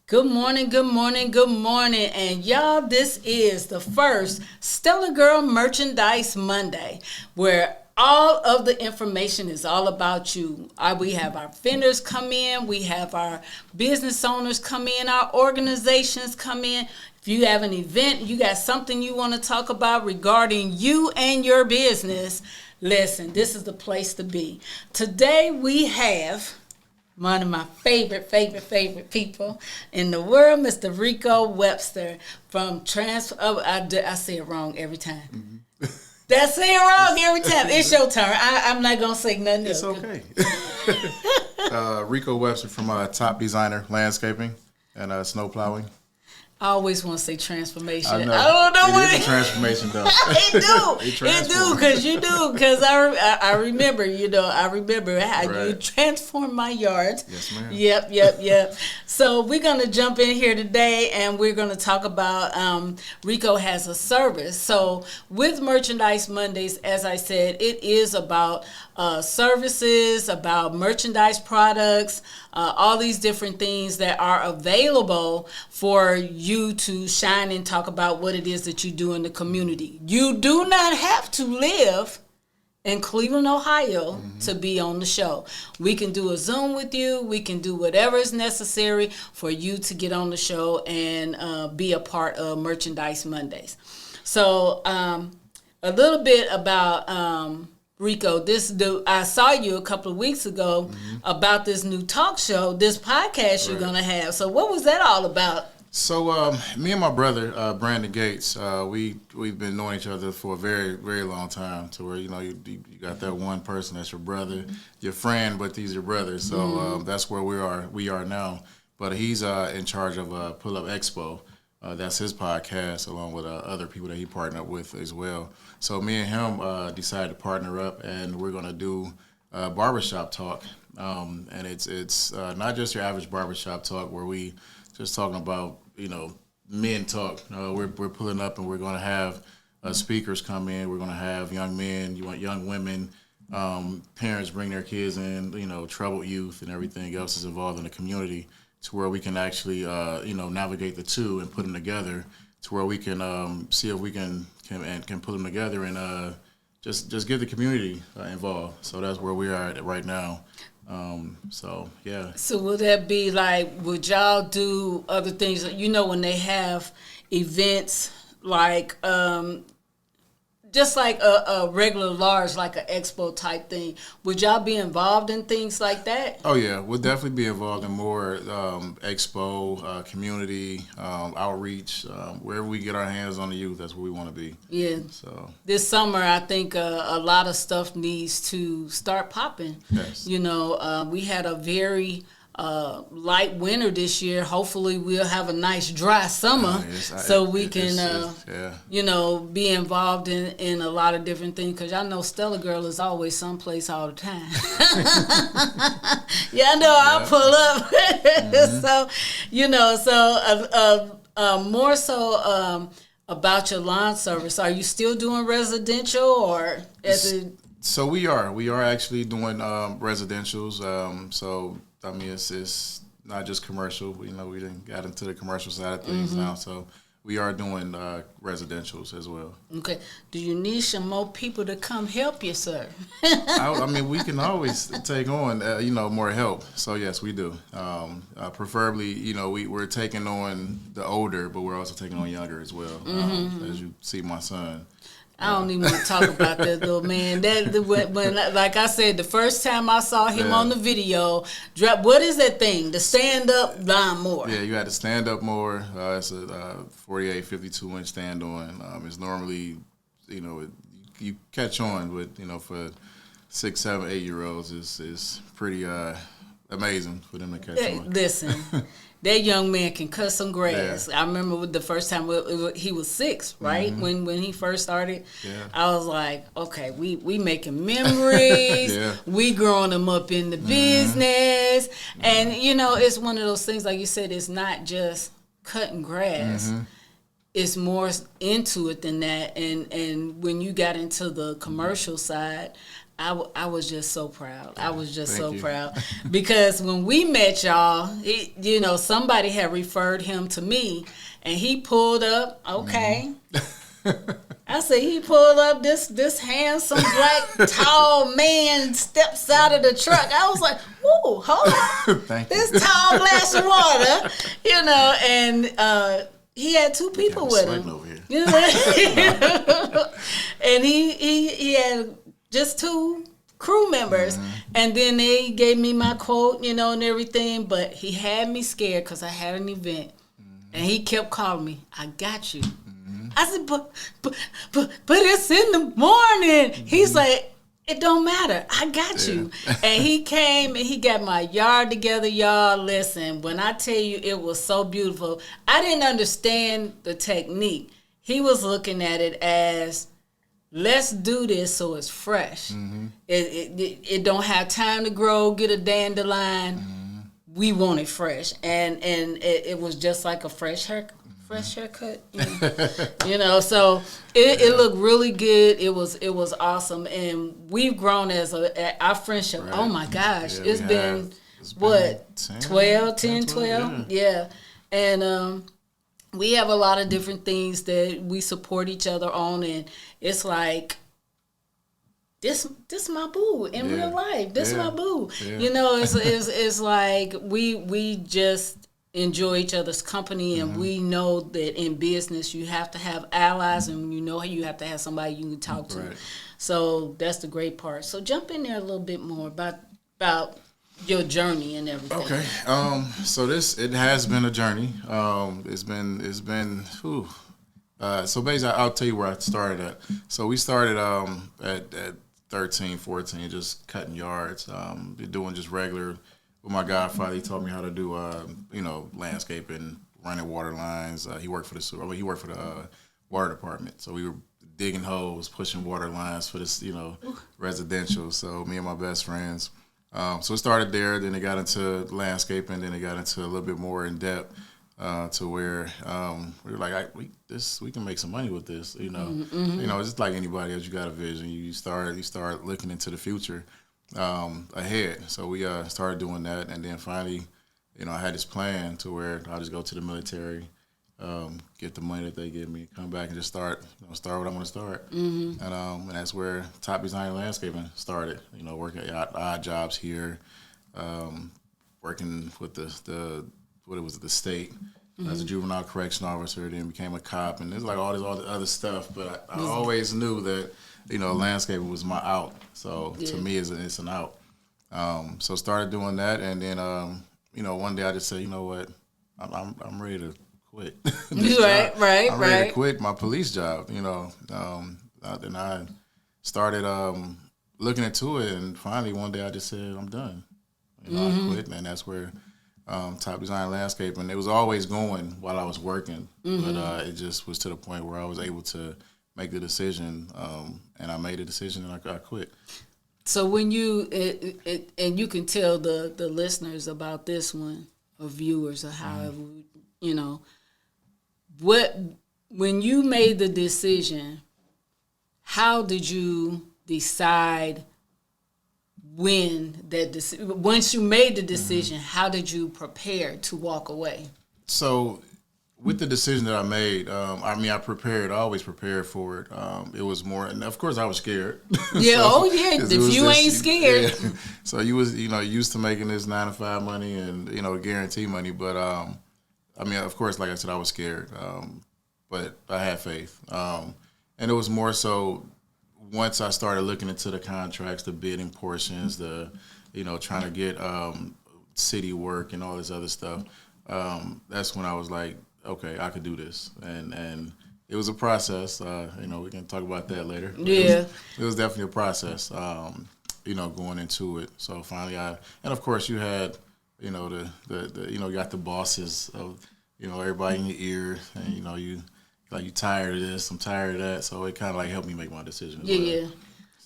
Good morning, good morning, good morning. And y'all, this is the first Stella Girl Merchandise Monday, where all of the information is all about you. We have our vendors come in, we have our business owners come in, our organizations come in. If you have an event, you got something you want to talk about regarding you and your business, listen, this is the place to be. Today we have one of my favorite people in the world, Mr. Rico Webster from I say it wrong every time. Mm-hmm. I say it wrong every time. It's your turn. I'm not going to say nothing else. It's okay. Rico Webster from Top Designer Landscaping and Snow Plowing. I always want to say transformation. I know. I don't know what it is a transformation, though. It do, because I remember, how you transformed my yard. Yes, ma'am. Yep. So we're going to jump in here today, and we're going to talk about Rico has a service. So with Merchandise Mondays, as I said, it is about services, about merchandise products, all these different things that are available for you to shine and talk about what it is that you do in the community. You do not have to live in Cleveland, Ohio to be on the show. We can do a Zoom with you. We can do whatever is necessary for you to get on the show and be a part of Merchandise Mondays. So a little bit about Rico, I saw you a couple of weeks ago about this new talk show, this podcast you're going to have. So what was that all about? So me and my brother, Brandon Gates, we've been knowing each other for a very, very long time, to where, you got that one person that's your brother, your friend, but he's your brother. So that's where we are now. But he's in charge of Pull Up Expo. That's his podcast, along with other people that he partnered with as well. So me and him decided to partner up, and we're going to do barbershop talk. And it's not just your average barbershop talk where we just talking about, men talk. We're pulling up, and we're going to have speakers come in. We're going to have young men, young women, parents bring their kids in, troubled youth and everything else is involved in the community, to where we can actually, navigate the two and put them together, to where we can see if we can put them together and just get the community involved. So that's where we are at right now. So will that be like, would y'all do other things? When they have events like just like a regular large, like an expo type thing, would y'all be involved in things like that? Oh yeah, we'll definitely be involved in more expo, community outreach. Wherever we get our hands on the youth, that's where we want to be. Yeah. So this summer, I think a lot of stuff needs to start popping. Yes. We had a very light winter this year. Hopefully we'll have a nice dry summer so we can be involved in a lot of different things, because y'all know Stella Girl is always someplace all the time. I'll pull up. So more so about your lawn service, are you still doing residential, or So we are actually doing residentials. It's not just commercial. We done got into the commercial side of things now, so we are doing residentials as well. Okay. Do you need some more people to come help you, sir? We can always take on, more help. So yes, we do. Preferably, we're taking on the older, but we're also taking on younger as well. As you see, my son. I don't even want to talk about that little man. When, like I said, the first time I saw him on the video, what is that thing? The stand-up lawnmower. Yeah, you had to stand up more. It's a 48, 52-inch stand-on. It's normally, you catch on with, for 6, 7, 8-year-olds, it's pretty amazing for them to catch on. Listen. That young man can cut some grass. Yeah. I remember the first time he was 6, right? When he first started. Yeah. I was like, okay, we making memories. We growing them up in the business. And, it's one of those things, like you said, it's not just cutting grass. it's more into it than that. And when you got into the commercial side, I was just so proud. I was just Thank you. proud because when we met y'all, somebody had referred him to me, and he pulled up. Okay, I said he pulled up. This handsome black tall man steps out of the truck. I was like, "Whoa, hold on!" Thank this you. tall glass of water, and he had two people with him. Over here. And he had just two crew members, and then they gave me my quote, and everything. But he had me scared because I had an event, and he kept calling me. I got you. I said, but it's in the morning. He's like, it don't matter. I got you. And he came and he got my yard together, y'all. Listen, when I tell you it was so beautiful, I didn't understand the technique. He was looking at it as, let's do this so it's fresh. It don't have time to grow, get a dandelion. We want it fresh. And it was just like a fresh haircut. So it looked really good. It was awesome, and we've grown as our friendship. Right. Oh my gosh, it's been 12, yeah. And we have a lot of different things that we support each other on, and it's like this my boo in real life. This my boo. It's like we just enjoy each other's company, and we know that in business you have to have allies, and you have to have somebody you can talk to. Right. So that's the great part. So jump in there a little bit more about your journey and everything. Okay. So it has been a journey. It's been. So basically, I'll tell you where I started at. So we started at 13, 14, just cutting yards, doing just regular. With my godfather, he taught me how to do, landscaping, running water lines. He worked for the water department. So we were digging holes, pushing water lines for this, residential. So me and my best friends. So it started there. Then it got into landscaping. Then it got into a little bit more in depth to where we were like, we can make some money with this. It's just like anybody else. You got a vision. You start looking into the future. Ahead. So we started doing that, and then finally, I had this plan to where I'll just go to the military, get the money that they give me, come back and just start what I want to start. And that's where Top Design Landscaping started. Working at odd jobs here, working with the state as a juvenile correction officer, then became a cop, and there's like all this other stuff. But I always knew that landscaping was my out. So to me, it's an out. So started doing that, and then one day I just said, you know what, I'm ready to quit. Right. I'm ready to quit my police job. Then I started looking into it, and finally one day I just said, I'm done. I quit, and that's where Top Design Landscaping. It was always going while I was working, but it just was to the point where I was able to make the decision, and I made a decision, and I quit. So when you and you can tell the listeners about this one, or viewers, or however, when you made the decision, how did you decide once you made the decision, how did you prepare to walk away? So with the decision that I made, I always prepared for it. It was more, and of course I was scared. Yeah, if you ain't scared. Yeah. So you was, used to making this 9 to 5 money and, guarantee money. But, of course, like I said, I was scared. But I had faith. And it was more so once I started looking into the contracts, the bidding portions, trying to get city work and all this other stuff. That's when I was like, okay, I could do this, and it was a process. We can talk about that later. Yeah, it was definitely a process. Going into it. So finally, and of course you had, you got the bosses of, everybody in your ear, and you tired of this, I'm tired of that. So it kind of like helped me make my decision. Yeah.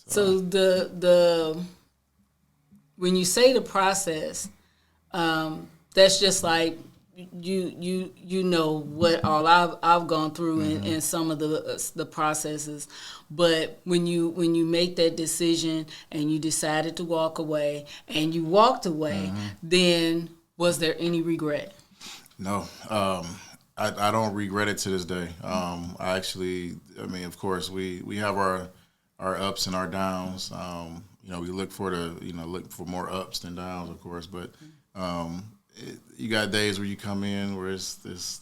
So the when you say the process, that's just like you know what all I've gone through in some of the processes, but when you make that decision and you decided to walk away and you walked away, then was there any regret? No, I don't regret it to this day. I mean, of course, we have our ups and our downs. We look for more ups than downs, of course, but. You got days where you come in where it's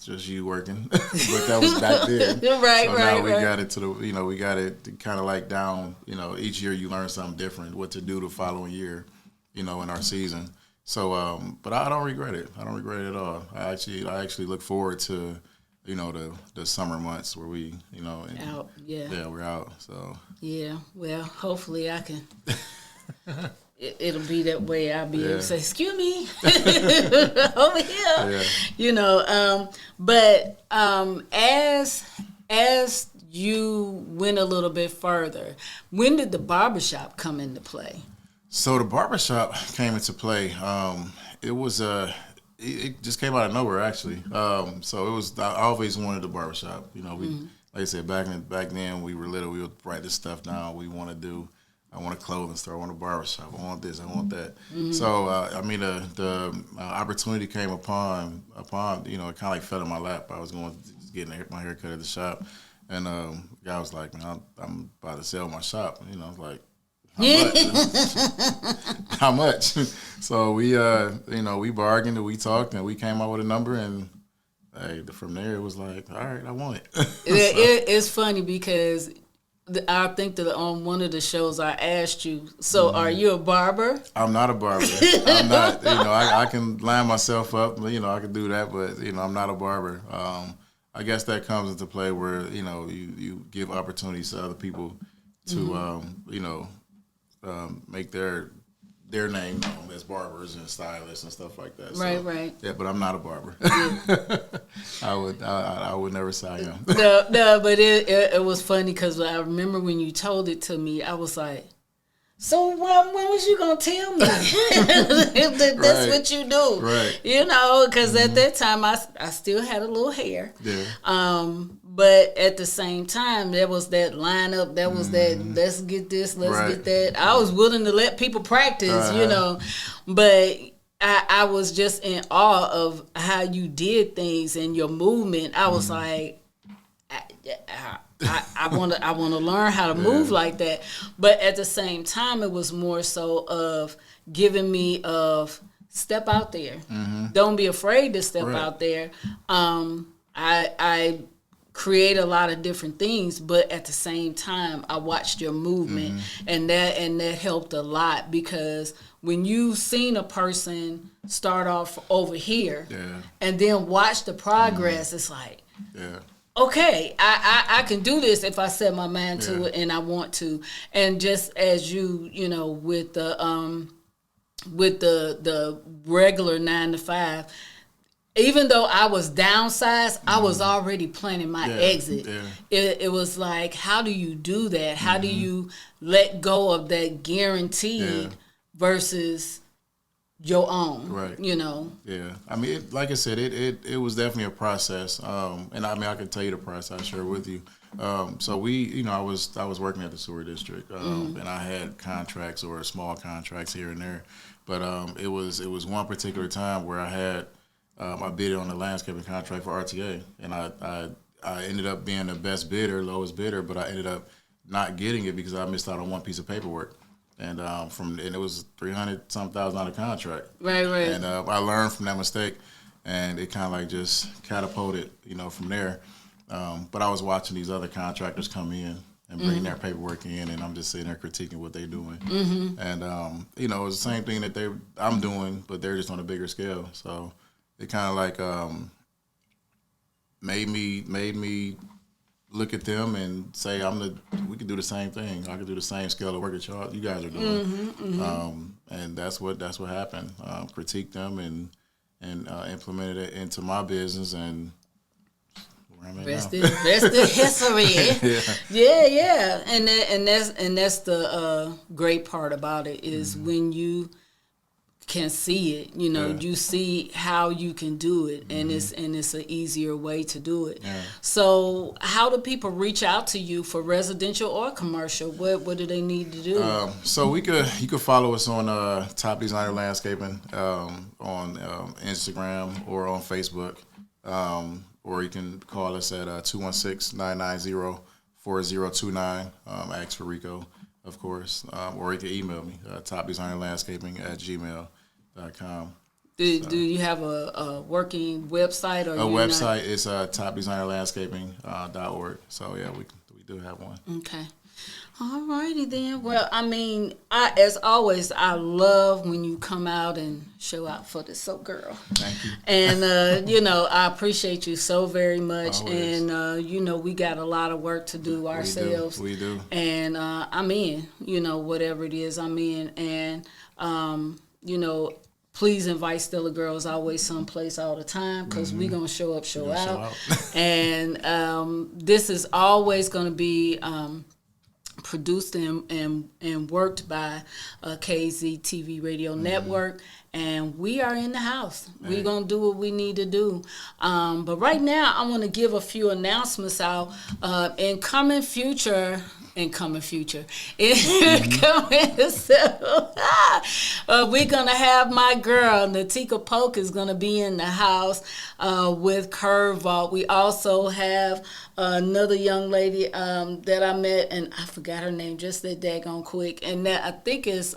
just you working, but that was back then. Right, so right, now we right. got it we got it kind of like down. Each year you learn something different, what to do the following year, in our season. So, but I don't regret it. I don't regret it at all. I actually look forward to, the summer months where we, Out, yeah, we're out. So yeah. Well, hopefully I can. It'll be that way. I'll be able to say, "Excuse me, over here." Yeah. But as you went a little bit further, when did the barbershop come into play? So the barbershop came into play. It was it just came out of nowhere actually. So it was. I always wanted a barbershop. We like I said back then we were little. We would write this stuff down. We want to do. I want a clothing store. I want a barbershop. I want this. I want that. So the opportunity came upon it kind of like fell in my lap. I was getting my hair cut at the shop, and the guy was like, "Man, I'm about to sell my shop." I was like, "How much?" So we we bargained and we talked and we came up with a number and. Hey, from there it was like, all right, I want it. It's funny because I think that on one of the shows I asked you, so are you a barber? I'm not a barber. I'm not. I can line myself up. I can do that, but I'm not a barber. I guess that comes into play where you give opportunities to other people to make their name known as barbers and stylists and stuff like that. Right. Yeah, but I'm not a barber. I would never say I am. No, but it was funny because I remember when you told it to me, I was like, so when was you going to tell me that's Right. what you do? Right. Because at that time I still had a little hair. Yeah. But at the same time, there was that lineup. There was that, let's get this, let's get that. I was willing to let people practice, But I was just in awe of how you did things and your movement. I was like, I want to learn how to move like that. But at the same time, it was more so of giving me of step out there. Don't be afraid to step out there. I create a lot of different things, but at the same time, I watched your movement, and that helped a lot because when you've seen a person start off over here and then watch the progress, it's like, okay, I can do this if I set my mind to it and I want to. And just as you with the regular 9 to 5. Even though I was downsized, I was already planning my exit. Yeah. It was like, how do you do that? How do you let go of that guaranteed versus your own? Right. Yeah. I mean, like I said, it was definitely a process. And I mean, I can tell you the process. I'll share with you. So we, I was working at the sewer district, and I had contracts or small contracts here and there, but it was one particular time where I had. I bid on the landscaping contract for RTA, and I ended up being the best bidder, lowest bidder, but I ended up not getting it because I missed out on one piece of paperwork, and it was $300,000 contract. Right. And I learned from that mistake, and it kind of like just catapulted, from there. But I was watching these other contractors come in and bring their paperwork in, and I'm just sitting there critiquing what they're doing. And it was the same thing that I'm doing, but they're just on a bigger scale. So. It kind of like made me look at them and say we could do the same thing. I could do the same scale of work that you guys are doing. And that's what happened. Critique them and implemented it into my business and where I'm at Rest now. is history. Yeah. And that's the great part about it is when you can see it. You know, you see how you can do it, and it's an easier way to do it. Yeah. So, how do people reach out to you for residential or commercial? What do they need to do? So you could follow us on Top Designer Landscaping on Instagram or on Facebook, or you can call us at 216-990-4029. Ask for Rico, of course, or you can email me topdesignerlandscaping@gmail.com. Do you have a working website or a website? Is topdesignerlandscaping.org. So yeah, we do have one. Okay. All righty then. Well, I mean, as always, I love when you come out and show out for the So Girl. Thank you. And, I appreciate you so very much. Always. And, we got a lot of work to do ourselves. We do. And I'm in, whatever it is I'm in. And, please invite Stella Girls always someplace all the time because we're going to show up, show out. And this is always going to be produced and worked by KZ TV Radio Network, and we are in the house. Right. We're going to do what we need to do. But right now, I want to give a few announcements out. In coming future, we're going to have my girl, Natika Polk, is going to be in the house with Curve Vault. We also have another young lady that I met, and I forgot her name just that daggone quick, and that I think is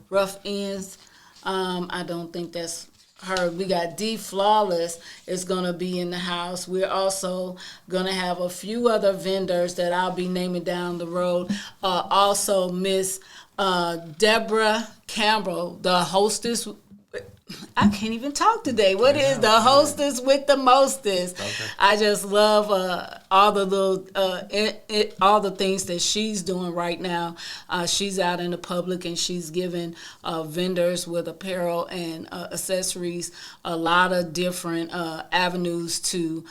Rough Ends. I don't think that's her. We got D Flawless is going to be in the house. We're also going to have a few other vendors that I'll be naming down the road. Also, Miss Deborah Campbell, the hostess. I can't even talk today. What is the hostess with the mostest? Okay. I just love all the little all the things that she's doing right now. She's out in the public and she's giving vendors with apparel and accessories a lot of different avenues to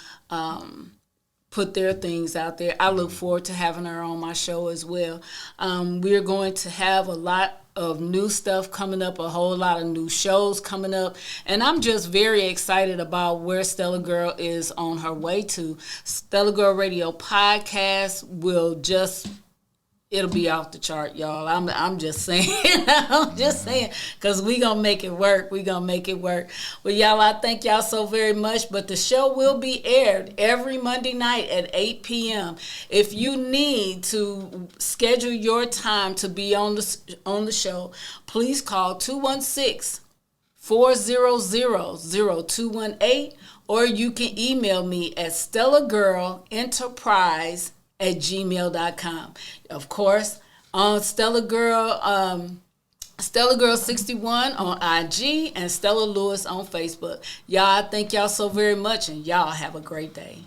put their things out there. I look forward to having her on my show as well. We're going to have a lot of new stuff coming up, a whole lot of new shows coming up, and I'm just very excited about where Stella Girl is on her way to. Stella Girl Radio podcast it'll be off the chart, y'all. I'm just saying. I'm just saying, because we going to make it work. We going to make it work. Well, y'all, I thank y'all so very much, but the show will be aired every Monday night at 8 p.m. If you need to schedule your time to be on the show, please call 216-400-0218, or you can email me at stellagirlenterprise@gmail.com. Of course, on Stella Girl 61 on IG and Stella Lewis on Facebook. Y'all, thank y'all so very much, and y'all have a great day.